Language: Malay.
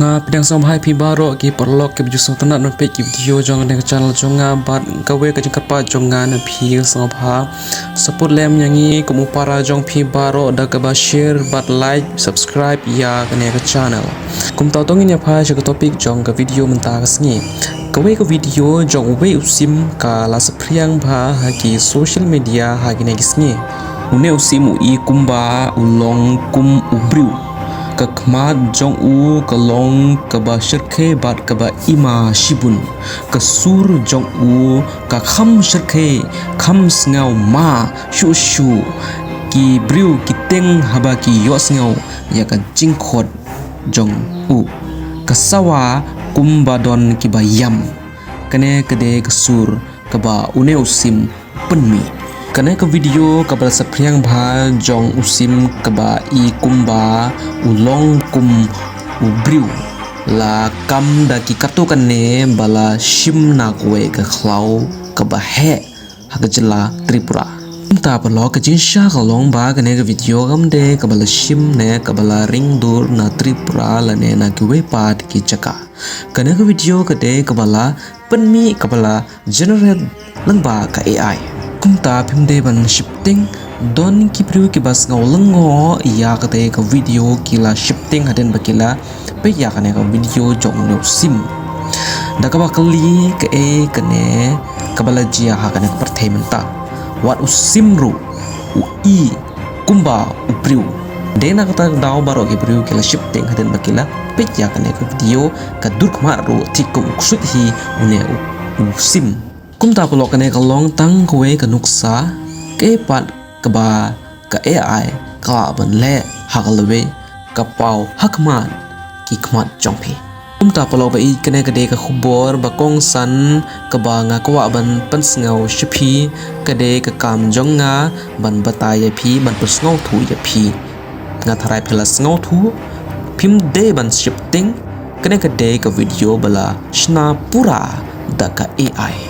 jonga pedang samhai pi baro ki perlok ke biju sotana no pe ki video jonga ne channel jonga bat gawe ka jingkapa jonga na pi samha support lem yangi kumu para jong pi baro da ka ba share bat like subscribe ya ka ne ka channel kum taw tong nya pha ka topic jong ka video menta ka sngi gawe ka video jong we usim ka la sapriang bha ha ki social media ha ki ne ki sngi une usim u i kumba ulong kum ubriu kakmat jong u kalong kaba shirke bat kaba ima shibun kasur jong u ka kham shirke kham sngaw ma shu shu ki briu ki teng haba ki yos ngau ya ka jingkhot jong u kasawa kumbadon ki bayam kane kade kasur kaba une usim penmi kane ka video kabal sapriang bha jong usim kaba I kumba ulong kum ubriu la kam da ki katu kane bala shim na kwe ka khlau kaba he hakajla tripura ta palo ka jinsha kalong ba kane ka video gamde kabala shim ne kabala ring dur na tripura la ne na kwe pat ki chaka kane ka video kade kabala penmi kabala generate langba ka AI kumta phimde ban shifting don ki priu ki bas ngau lengo ya kate ka video kila shifting haden bakila pe ya kane ka video jong no sim da ka bakali ke e kane kabala jia ha kane ka pertainmenta wat usimru u I kumba u priu dena kata daw baro ki priu kila shifting haden bakila pe ya kane ka video ka durkma ro tikum ksut hi une u sim kumta pelok kane kalong tang kwe ka nuksa ke pat kaba ka AI ka ban le hakalwe ka pau hakman ki khmat chongphi kumta pelok ba I kane kade ka khubor ba kong san kaba nga kwa ban pansngau shiphi kade ka kam jonga ban bataya phi ban persngau thu ya phi nga tharai phela ngau thu phim de ban shifting kane kade ka video bala shna pura da ka AI